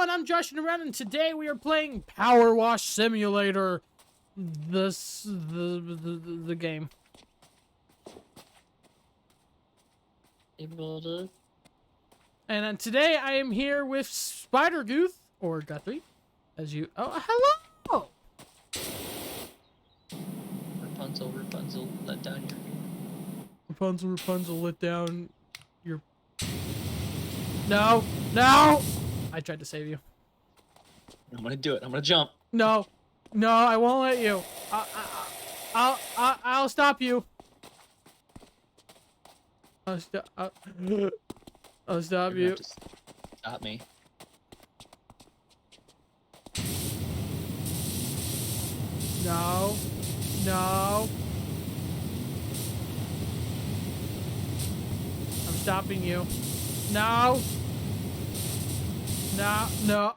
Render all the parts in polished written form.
everyone, I'm Josh and around, and today we are playing Powerwash Simulator, the game. And today I am here with Spider Gooth, or Guthrie, as you... Oh, hello! Rapunzel, let down your... Rapunzel, let down your... No! No! I tried to save you. I'm gonna do it. I'm gonna jump. No. No, I won't let you. I'll stop you. I'll stop You're gonna you. have to stop me. No. No. I'm stopping you. No. No. No.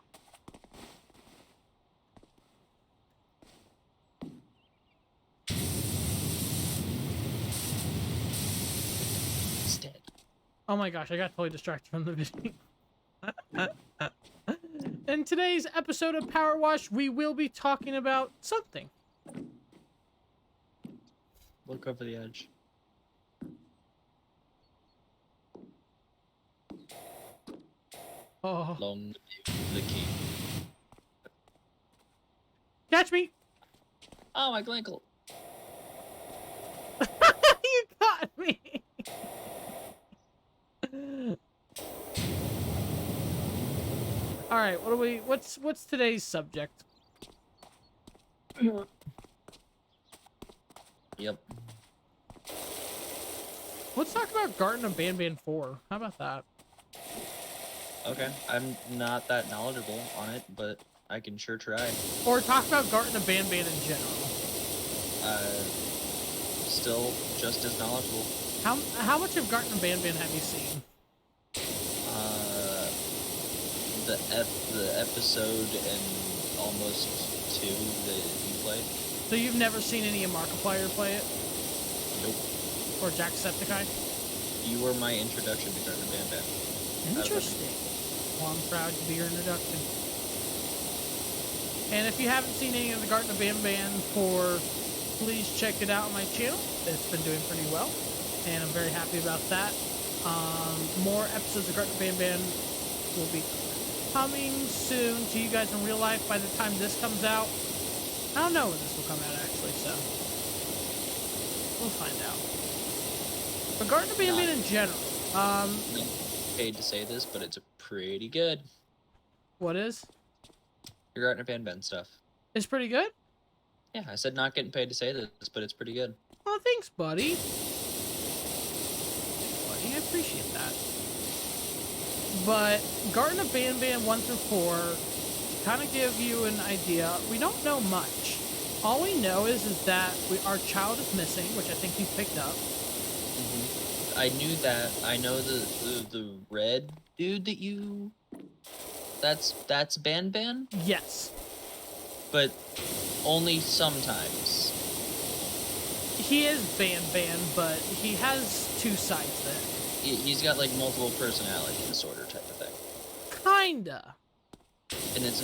It's dead. Oh my gosh, I got totally distracted from the video. In today's episode of Power Wash, we will be talking about something. Look over the edge. Oh. Long live the king. Catch me! Oh, my glinkle. You got me! Alright, what's today's subject? Yep. Let's talk about Garten of BanBan 4. How about that? Okay. I'm not that knowledgeable on it, but I can sure try. Or talk about Garten of BanBan in general. Still just as knowledgeable. How much of Garten of BanBan have you seen? The episode and almost 2 that you played. So you've never seen any of Markiplier play it? Nope. Or Jacksepticeye? You were my introduction to Garten BanBan. Interesting. Well, I'm proud to be your introduction. And if you haven't seen any of the Garten of BanBan 4, please check it out on my channel. It's been doing pretty well, and I'm very happy about that. More episodes of Garten of BanBan will be coming soon to you guys in real life by the time this comes out. I don't know when this will come out, actually, so we'll find out. But Garten of BanBan in general, Not paid to say this, but it's pretty good. what is? Your Garten BanBan stuff. It's pretty good? Yeah, I said not getting paid to say this, but it's pretty good. Oh, thanks, buddy. Buddy, I appreciate that. But Garten of BanBan 1 through 4, to kind of give you an idea, we don't know much. All we know is that our child is missing, which I think you picked up. Mm-hmm. I knew that. I know the red dude that you... That's BanBan? Yes. But only sometimes. He is BanBan, but he has two sides there. He's got like multiple personality disorder type of thing. Kinda. And it's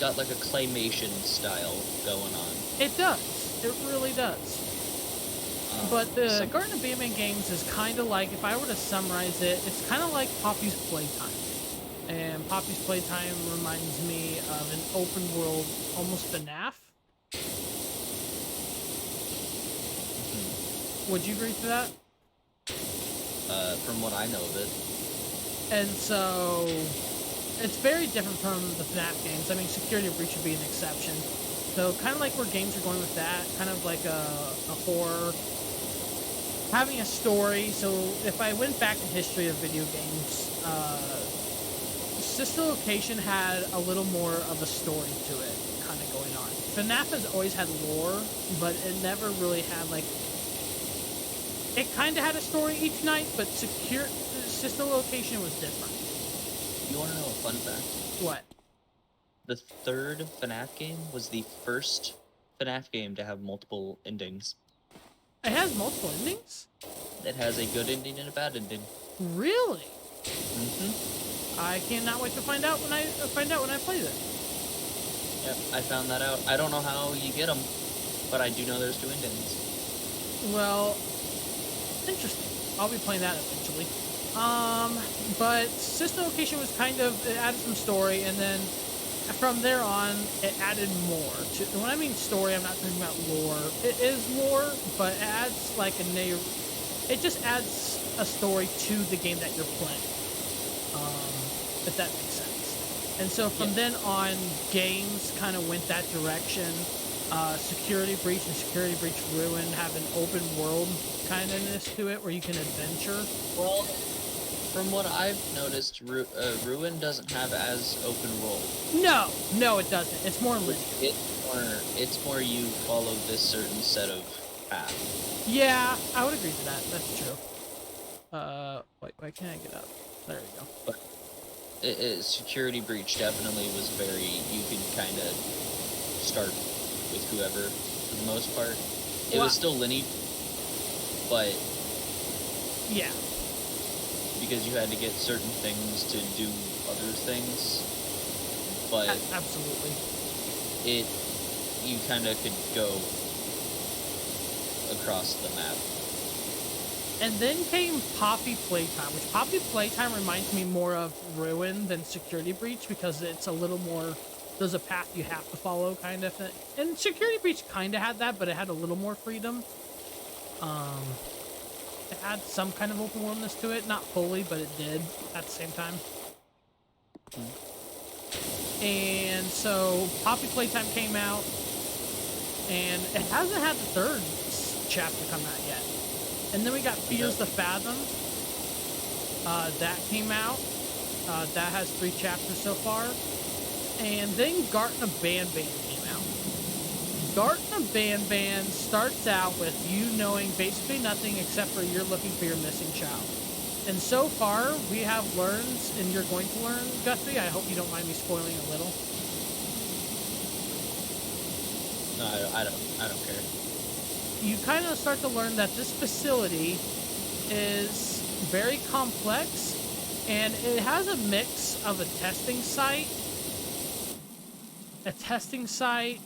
got like a claymation style going on. It does. It really does. But the Garten of BanBan games is kind of like, if I were to summarize it, it's kind of like Poppy's Playtime. And Poppy's Playtime reminds me of an open world, almost FNAF. Mm-hmm. Would you agree to that? From what I know of it. And so, it's very different from the FNAF games. I mean, Security Breach would be an exception. So, kind of like where games are going with that, kind of like a horror, having a story. So, if I went back in history of video games, Sister Location had a little more of a story to it, kind of going on. FNAF has always had lore, but it never really had, like... It kind of had a story each night, but Sister Location was different. You want to know a fun fact? What? The third FNAF game was the first FNAF game to have multiple endings. It has multiple endings? It has a good ending and a bad ending. Really? Mm-hmm. I cannot wait to find out when I play it. Yep, I found that out. I don't know how you get them, but I do know there's 2 Indians. Well, interesting. I'll be playing that eventually. But System Location was kind of, it added some story, and then from there on, it added more. When I mean story, I'm not talking about lore. It is lore, but it adds like it just adds a story to the game that you're playing. If that makes sense. And so from then on, games kind of went that direction. Security Breach and Security Breach Ruin have an open world kind ofness to it where you can adventure. Well, from what I've noticed, Ruin doesn't have as open world. No, it doesn't. It's more linear. It's more you follow this certain set of path. Yeah, I would agree to that. That's true. Wait, why can't I get up? There we go. But Security Breach definitely was very, you could kind of start with whoever for the most part. It was still linear, but yeah, because you had to get certain things to do other things, but absolutely, you kind of could go across the map. And then came Poppy Playtime, which Poppy Playtime reminds me more of Ruin than Security Breach because it's a little more, there's a path you have to follow kind of thing. And Security Breach kind of had that, but it had a little more freedom. It had some kind of open worldness to it, not fully, but it did at the same time. And so Poppy Playtime came out, and it hasn't had the 3rd chapter come out yet. And then we got Fears the Fathom. That came out. That has 3 chapters so far. And then Garten of BanBan came out. Garten of BanBan starts out with you knowing basically nothing except for you're looking for your missing child. And so far, we have learned, and you're going to learn, Guthrie, I hope you don't mind me spoiling a little. No, I don't care. You kind of start to learn that this facility is very complex, and it has a mix of a testing site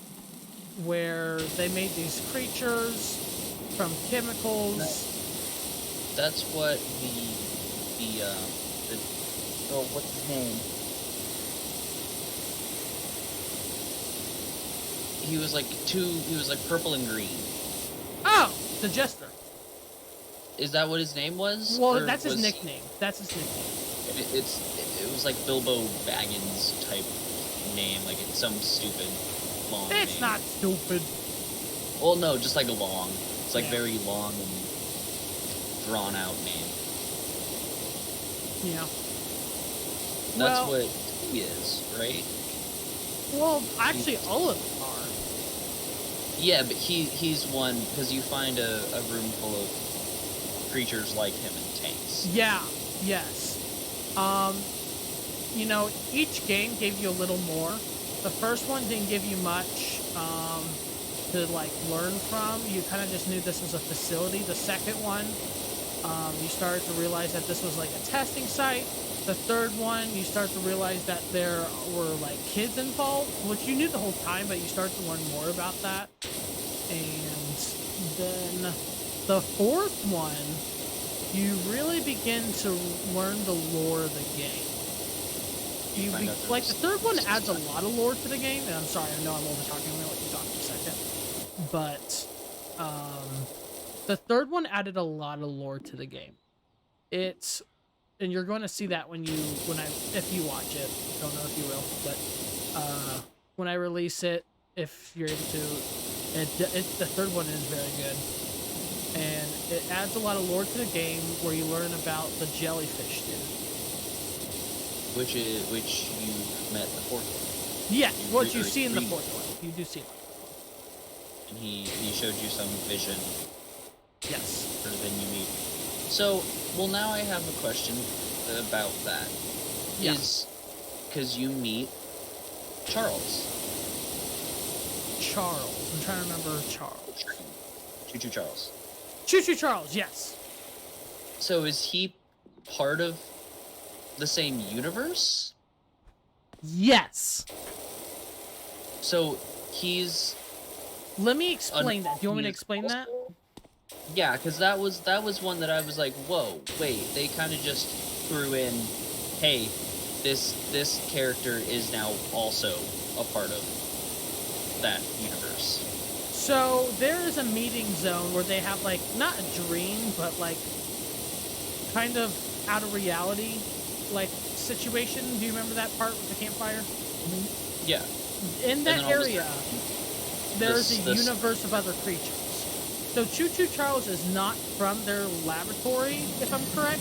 where they made these creatures from chemicals. That's what what's his name? He was like purple and green. Oh, the Jester. Is that what his name was? Well, that's his nickname. That's his nickname. It was like Bilbo Baggins type name, like it's some stupid long name. It's not stupid. Well, no, just like long. It's like very long and drawn out name. Yeah. That's what he is, right? Well, actually, all of them are. Yeah, but he's one, because you find a room full of creatures like him in tanks. Yeah, yes. You know, each game gave you a little more. The first one didn't give you much to, like, learn from. You kind of just knew this was a facility. The second one, you started to realize that this was, like, a testing site. The third one, you start to realize that there were, like, kids involved, which you knew the whole time, but you start to learn more about that. And then the fourth one, you really begin to learn the lore of the game. Like, the third one adds a lot of lore to the game, and I'm sorry, I know I'm over talking, I'm gonna let you talk for a second. But, the third one added a lot of lore to the game. And you're going to see that if you watch it. Don't know if you will, but when I release it, if you're able to, the third one is very good, and it adds a lot of lore to the game where you learn about the jellyfish dude, which you met the fourth one. Yeah, what you see in the fourth one. You do see it. And he showed you some vision. Yes. Or then you meet. So, well, now I have a question about that. Yeah. Because you meet Charles. I'm trying to remember Charles. Choo-Choo Charles. Choo-Choo Charles, yes. So is he part of the same universe? Yes. So he's. Let me explain that. Do you want me to explain that? Yeah, because that was one that I was like, whoa, wait, they kind of just threw in, hey, this character is now also a part of that universe. So there is a meeting zone where they have like not a dream, but like kind of out of reality like situation. Do you remember that part with the campfire? Yeah. In that area, there's a universe of other creatures. So Choo Choo Charles is not from their laboratory, if I'm correct,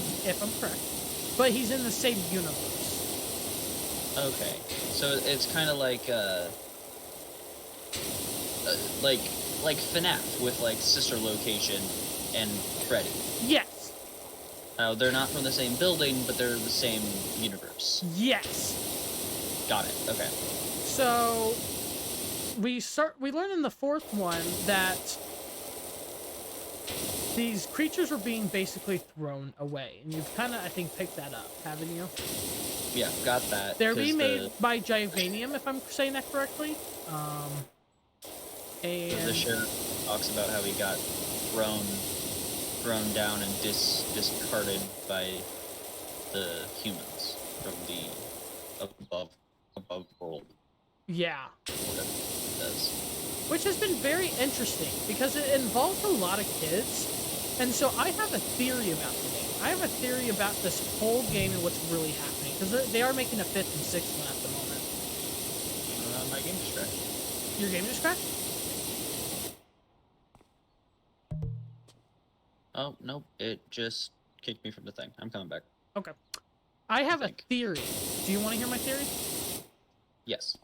but he's in the same universe. Okay, so it's kind of like FNAF with like sister location and Freddy. Yes. Now they're not from the same building, but they're the same universe. Yes. Got it. Okay. So we learn in the fourth one that these creatures were being basically thrown away, and you've kind of, I think, picked that up, haven't you? Yeah, got that. They're being made by Givanium, if I'm saying that correctly. And the sheriff talks about how he got thrown down and discarded by the humans from the above world. Yeah. Whatever it does. Which has been very interesting because it involves a lot of kids. And so I have a theory about the game. I have a theory about this whole game and what's really happening. Because they are making a 5th and 6th one at the moment. My game just crashed. Your game just crashed? Oh, nope. It just kicked me from the thing. I'm coming back. Okay. I have a theory. Do you want to hear my theory? Yes.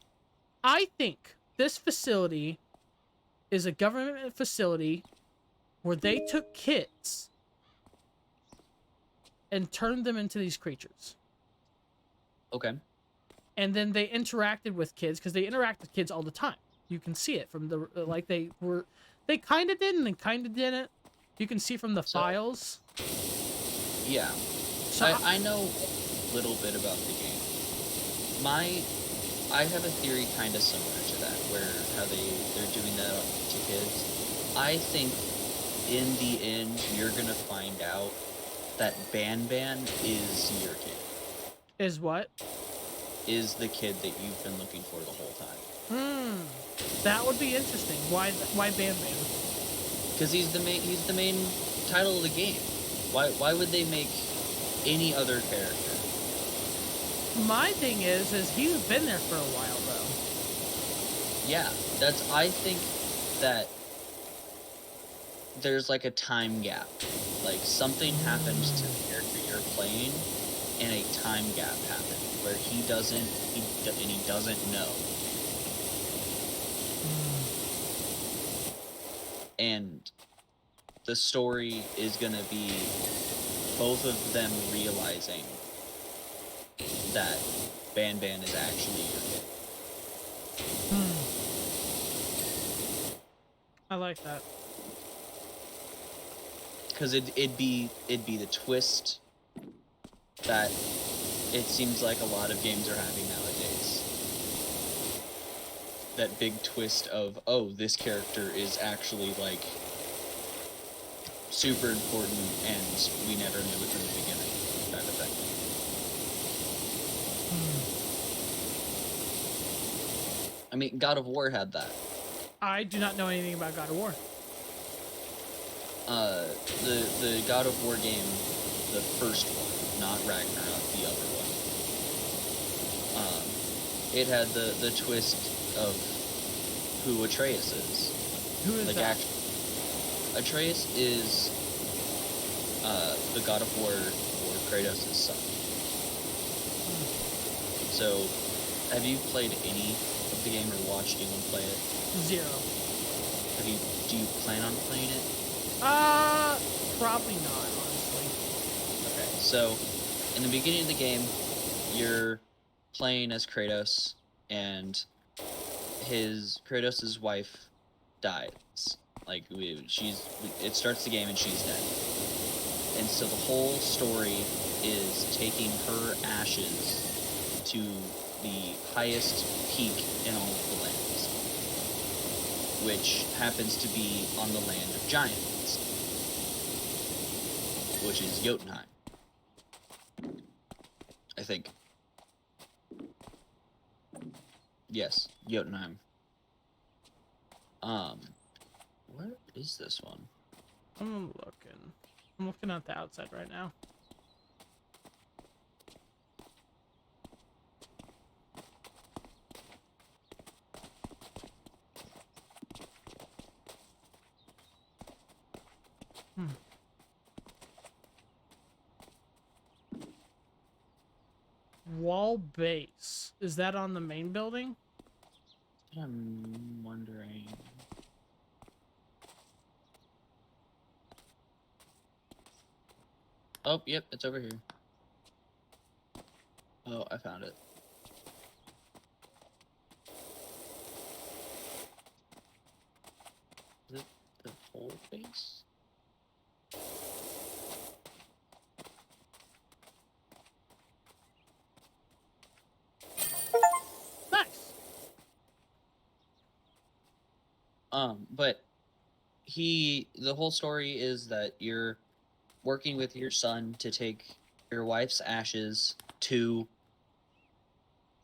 I think this facility is a government facility where they took kids and turned them into these creatures. Okay. And then they interacted with kids, because they interact with kids all the time. You can see it from the, like, they kind of did and they kind of didn't. You can see from the files. Yeah. So I know a little bit about the game. I have a theory kind of similar to that, where how they're doing that to kids. I think in the end, you're going to find out that BanBan is your kid. Is what? Is the kid that you've been looking for the whole time. That would be interesting. Why BanBan? Because he's the main title of the game. Why would they make any other character? My thing is he's been there for a while though. Yeah, I think that there's like a time gap. Like something happens to the character you're playing, and a time gap happens where he doesn't know. And the story is gonna be both of them realizing that BanBan is actually your kid. I like that. Because it'd be the twist that it seems like a lot of games are having nowadays. That big twist of, oh, this character is actually like super important and we never knew it from the beginning, kind of thing. I mean, God of War had that. I do not know anything about God of War. The God of War game, the first one, not Ragnarok, the other one. It had the twist of who Atreus is. Who is that? Atreus is the God of War or Kratos' son. So, have you played any of the game or watched anyone play it? Zero. Do you plan on playing it? Probably not, honestly. Okay, so in the beginning of the game, you're playing as Kratos, and Kratos' wife dies. Like, it starts the game and she's dead. And so the whole story is taking her ashes to the highest peak in all of the lands, which happens to be on the land of giants, which is Jotunheim, I think. Yes, Jotunheim. What is this one? I'm looking. I'm looking at the outside right now. Wall base. Is that on the main building? I'm wondering. Oh, yep, it's over here. Oh, I found it. Is it the whole base? Nice. But the whole story is that you're working with your son to take your wife's ashes to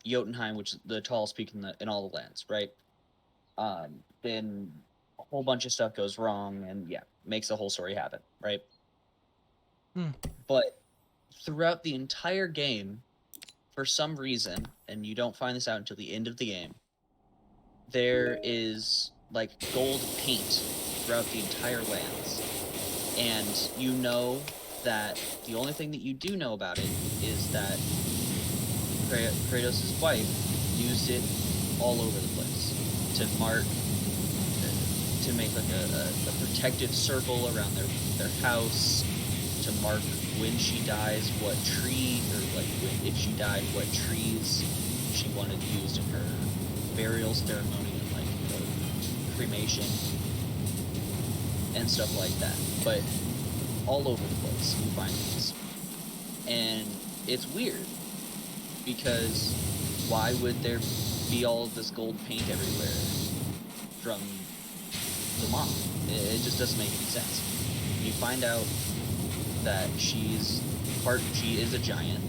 Jotunheim, which is the tallest peak in all the lands, right? Then a whole bunch of stuff goes wrong, and yeah, makes the whole story happen, right? But throughout the entire game, for some reason, and you don't find this out until the end of the game, there is like gold paint throughout the entire lands. And you know that the only thing that you do know about it is that Kratos' wife used it all over the place to mark, to make like a protective circle around their house, to mark when she dies, what tree, or like if she died, what trees she wanted used in her burial ceremony, and like cremation and stuff like that. But all over the place you find these, and it's weird because why would there be all of this gold paint everywhere from the mom? It just doesn't make any sense. You find out that she is a giant.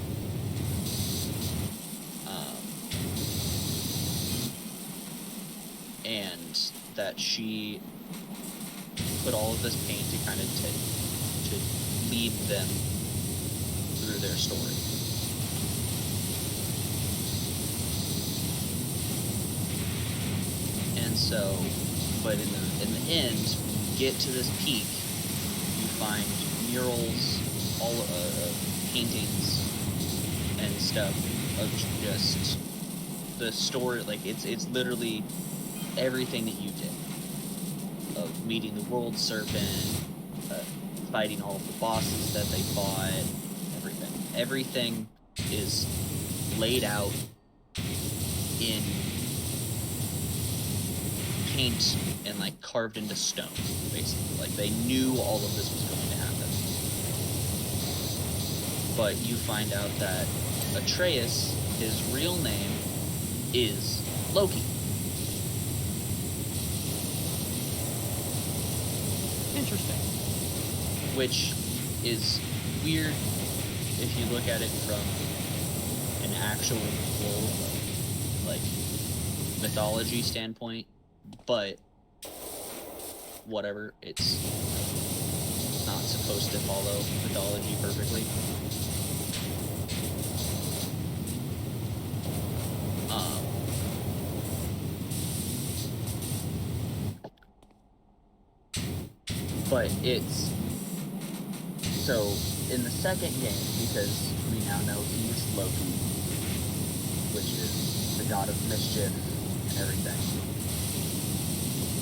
And that she put all of this paint to kind of to lead them through their story. And so, but in the end, when you get to this peak, you find murals, all paintings and stuff of just the story. Like it's literally everything that you did, of meeting the world serpent, fighting all of the bosses that they fought, everything is laid out in paint and like carved into stone, basically. Like they knew all of this was going to happen. But you find out that Atreus, his real name is Loki. Interesting. Which is weird if you look at it from an actual like mythology standpoint, but whatever, it's not supposed to follow mythology perfectly. But it's so in the second game, because we now know he's Loki, which is the god of mischief and everything,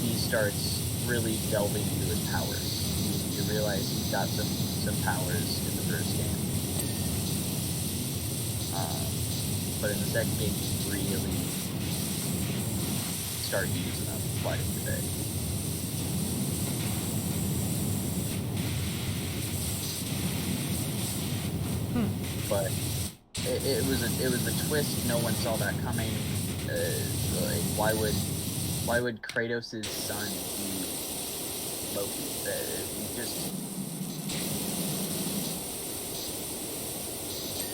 he starts really delving into his powers. You realize he's got some powers in the first game. But in the second game, he really started using them quite a bit. but it was a twist. No one saw that coming. Like, why would Kratos' son be Loki?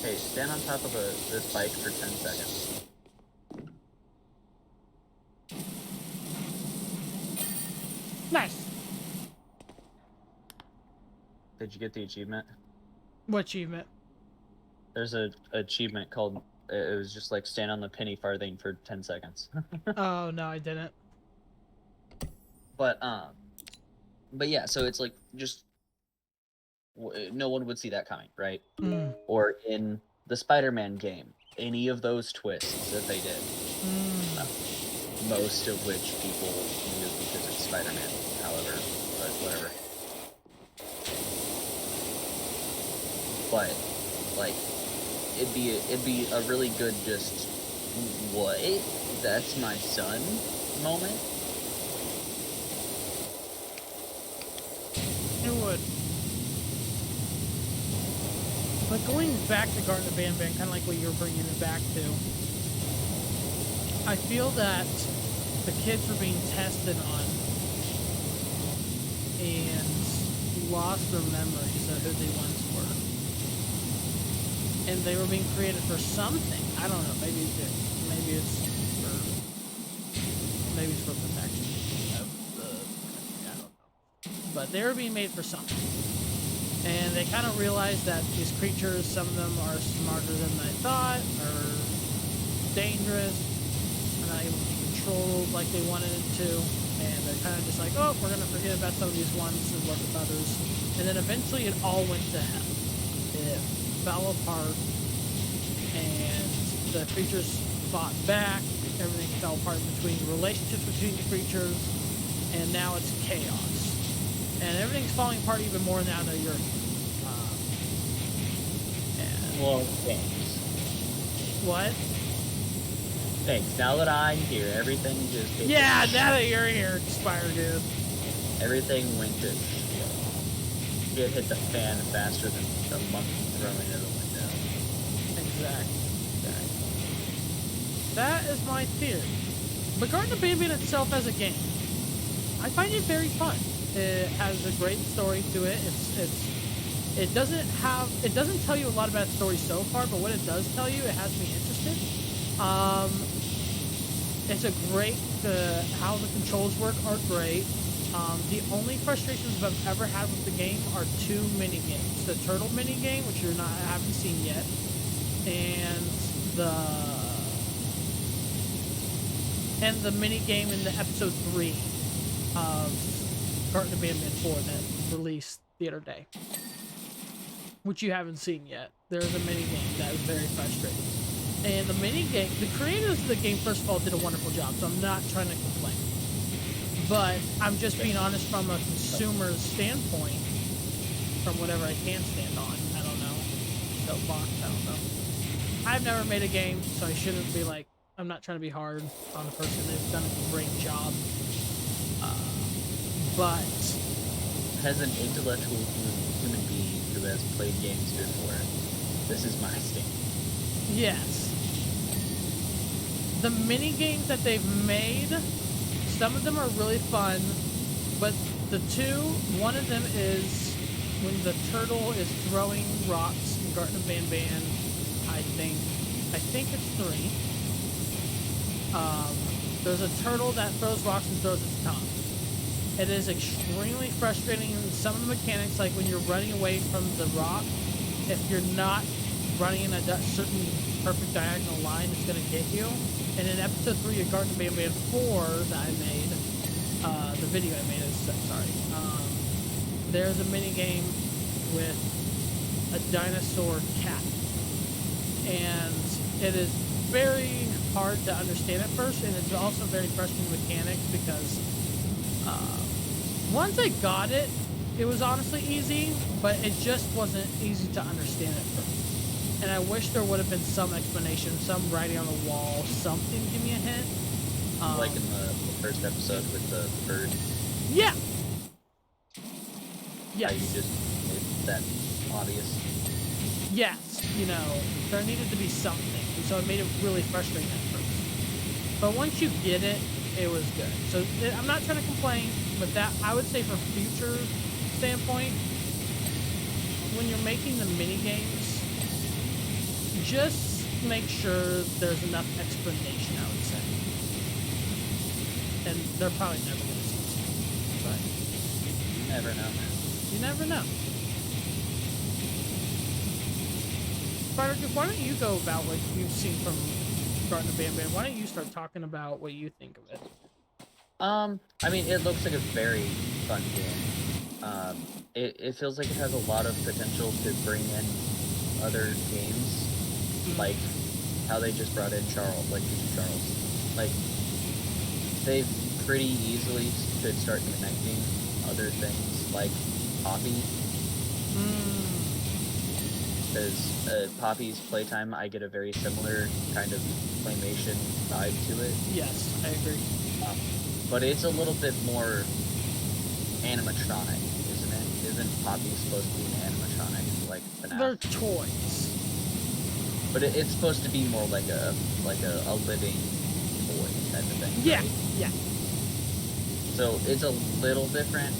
Hey, stand on top of this bike for 10 seconds. Nice. Did you get the achievement? What achievement? There's a achievement called, it was just like stand on the penny farthing for 10 seconds. Oh, no, I didn't. But yeah, so it's like, just, no one would see that coming, right? Mm. Or in the Spider-Man game, any of those twists that they did, most of which people knew because it's Spider-Man, however, but whatever. But, like, it'd be a really good just, what? That's my son moment? It would. But going back to Garten of BanBan, kind of like what you were bringing it back to, I feel that the kids were being tested on and lost their memories of who they once were. And they were being created for something. I don't know. Maybe it's for protection of the country. I don't know. But they were being made for something. And they kind of realized that these creatures, some of them are smarter than they thought, are dangerous, are not able to be controlled like they wanted it to, and they're kind of just like, oh, we're going to forget about some of these ones and work with others. And then eventually it all went to hell. It fell apart, and the creatures fought back, everything fell apart between relationships between the creatures, and now it's chaos. And everything's falling apart even more now that you're here. Well, thanks. What? Thanks. Now that I'm here, everything just... Yeah, now that you're here, Spire Dude. Everything went to... It hit the fan faster than the monkey throwing it out the window. Exactly. That is my theory. But Garten of BanBan itself as a game, I find it very fun. It has a great story to it. It doesn't tell you a lot about the story so far, but what it does tell you, it has me interested. It's a great, how the controls work are great. The only frustrations I've ever had with the game are two mini games: the turtle mini game, which I haven't seen yet, and the mini game in the episode 3 of Garten of BanBan 4 that released the other day, which you haven't seen yet. There's a mini game that is very frustrating. And the mini game, the creators of the game, first of all, did a wonderful job, so I'm not trying to complain. But I'm just being honest from a consumer's standpoint, from whatever I can stand on. I don't know. Soapbox, I don't know. I've never made a game, so I shouldn't be like, I'm not trying to be hard on the person. They've done a great job. But as an intellectual human being who has played games before, this is my stand. Yes. The mini games that they've made, some of them are really fun, but one of them is when the turtle is throwing rocks in Garten of BanBan. I think it's 3. There's a turtle that throws rocks and throws its tongue. It is extremely frustrating. Some of the mechanics, like when you're running away from the rock, if you're not running in a certain perfect diagonal line, it's going to get you. And in episode 3 of Garten of BanBan 4 that I made, the video I made, there's a mini game with a dinosaur cat. And it is very hard to understand at first, and it's also very frustrating mechanics because once I got it, it was honestly easy, but it just wasn't easy to understand at first. And I wish there would have been some explanation, some writing on the wall, something to give me a hint. Like in the first episode with the bird. Yeah. Yes. How you just made that obvious. yes, there needed to be something, and so it made it really frustrating at first. But once you get it, it was good. So I'm not trying to complain, but that I would say for future standpoint, when you're making the mini games, just make sure there's enough explanation. I would say, and they're probably never going to succeed, but You never know. you never know. Spartacus, why don't you go about what you've seen from Garten of BanBan? Why don't you start talking about what you think of it? I mean, it looks like a very fun game. It feels like it has a lot of potential to bring in other games, like how they just brought in Charles, like Future Charles. Like, they pretty easily could start connecting other things, like Poppy. Because Poppy's playtime, I get a very similar kind of claymation vibe to it. Yes, I agree. But it's a little bit more animatronic, isn't it? Isn't Poppy supposed to be an animatronic, like FNAF? They're toys. But it's supposed to be more like a living toy type of thing. Yeah, right? yeah. So it's a little different,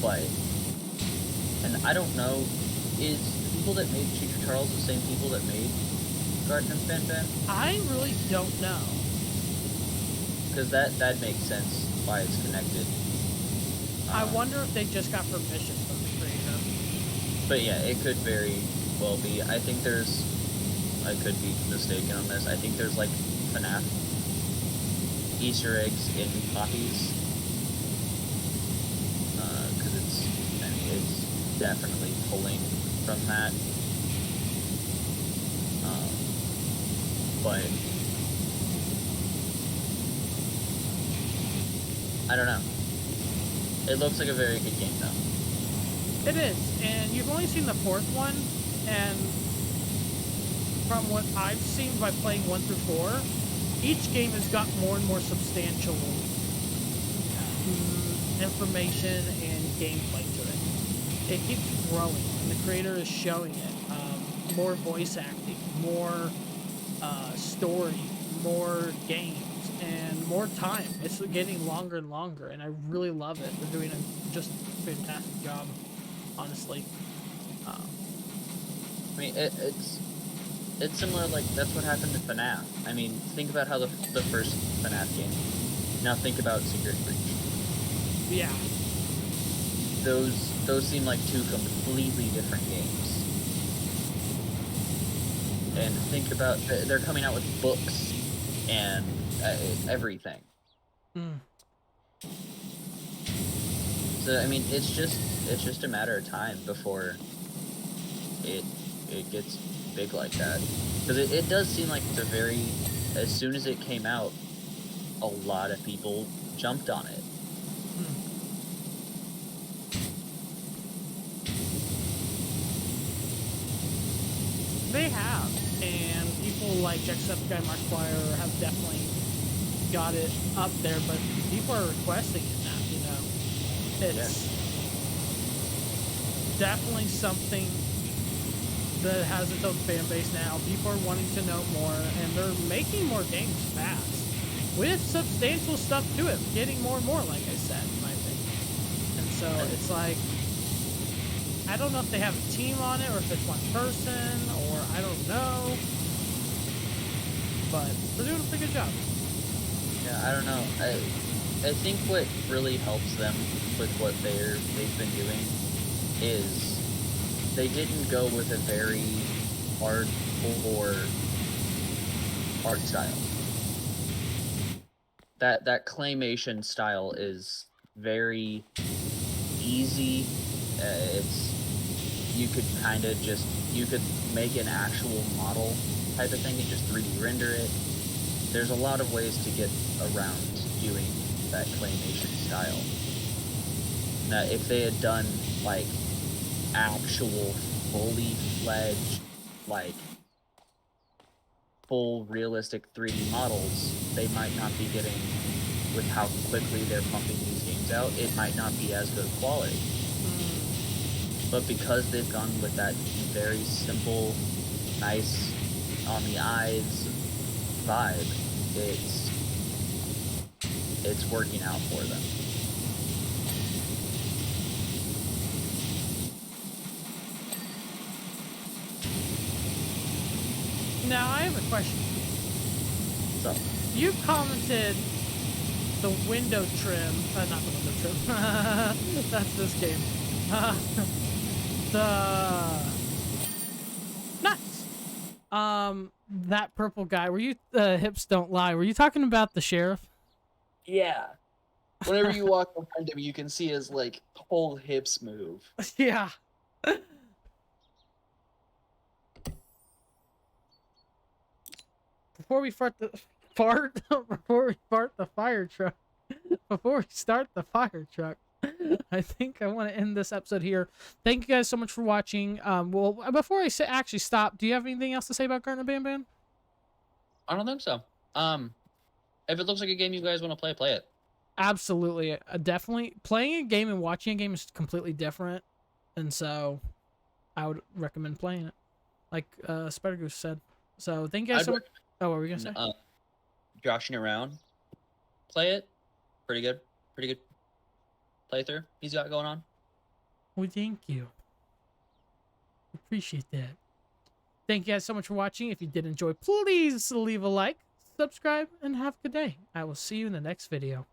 but, and I don't know, is the people that made Future Charles the same people that made Garten of BanBan? I really don't know. Because that makes sense why it's connected. I wonder if they just got permission from the creator. But yeah, it could very well be. I think there's, I could be mistaken on this, I think there's like FNAF Easter eggs in Poppy's. Because it's definitely pulling from that. But I don't know. It looks like a very good game, though. It is, and you've only seen the fourth one, and from what I've seen by playing 1 through 4, each game has got more and more substantial information and gameplay to it. It keeps growing, and the creator is showing it. More voice acting, more story, more games, and more time. It's getting longer and longer, and I really love it. They're doing a just fantastic job, honestly. I mean, it's similar, like, that's what happened to FNAF. I mean, think about how the first FNAF game. Now think about Secret Breach. Yeah. Those seem like two completely different games. And think about, they're coming out with books and everything. So I mean, it's just a matter of time before it gets big like that. Because it does seem like it's a very, as soon as it came out, a lot of people jumped on it. They have, and people like Jacksepticeye Markiplier have definitely got it up there, but people are requesting it now, It's definitely something that has its own fan base now. People are wanting to know more, and they're making more games fast, with substantial stuff to it, getting more and more, like I said, in my opinion. And so it's like, I don't know if they have a team on it, or if it's one person, or I don't know. But they're doing a pretty good job. Yeah, I don't know. I think what really helps them with what they've been doing is they didn't go with a very hardcore art style. That claymation style is very easy. You could kind of just, you could make an actual model type of thing and just 3D render it. There's a lot of ways to get around doing that claymation style. Now, if they had done, like, actual, fully fledged, like, full realistic 3D models, they might not be getting, with how quickly they're pumping these games out, it might not be as good quality. but because they've gone with that very simple, nice, on the eyes vibe, it's working out for them. Now I have a question. So You commented the window trim, not the window trim. That's this game. The nuts. That purple guy. Were you hips don't lie? Were you talking about the sheriff? yeah, whenever you walk behind him, you can see his like whole hips move. Yeah. Before we fart the fart, before we fart the fire truck, before we start the fire truck, I think I want to end this episode here. Thank you guys so much for watching. Well, before I actually stop, do you have anything else to say about Garten BanBan? I don't think so. If it looks like a game you guys want to play, play it. Absolutely, definitely. Playing a game and watching a game is completely different, and so I would recommend playing it, like Spider Goose said. So thank you guys so much. Oh, what were we gonna say? Joshing around, play it. Pretty good. Pretty good playthrough he's got going on. Well, thank you. Appreciate that. Thank you guys so much for watching. If you did enjoy, please leave a like, subscribe, and have a good day. I will see you in the next video.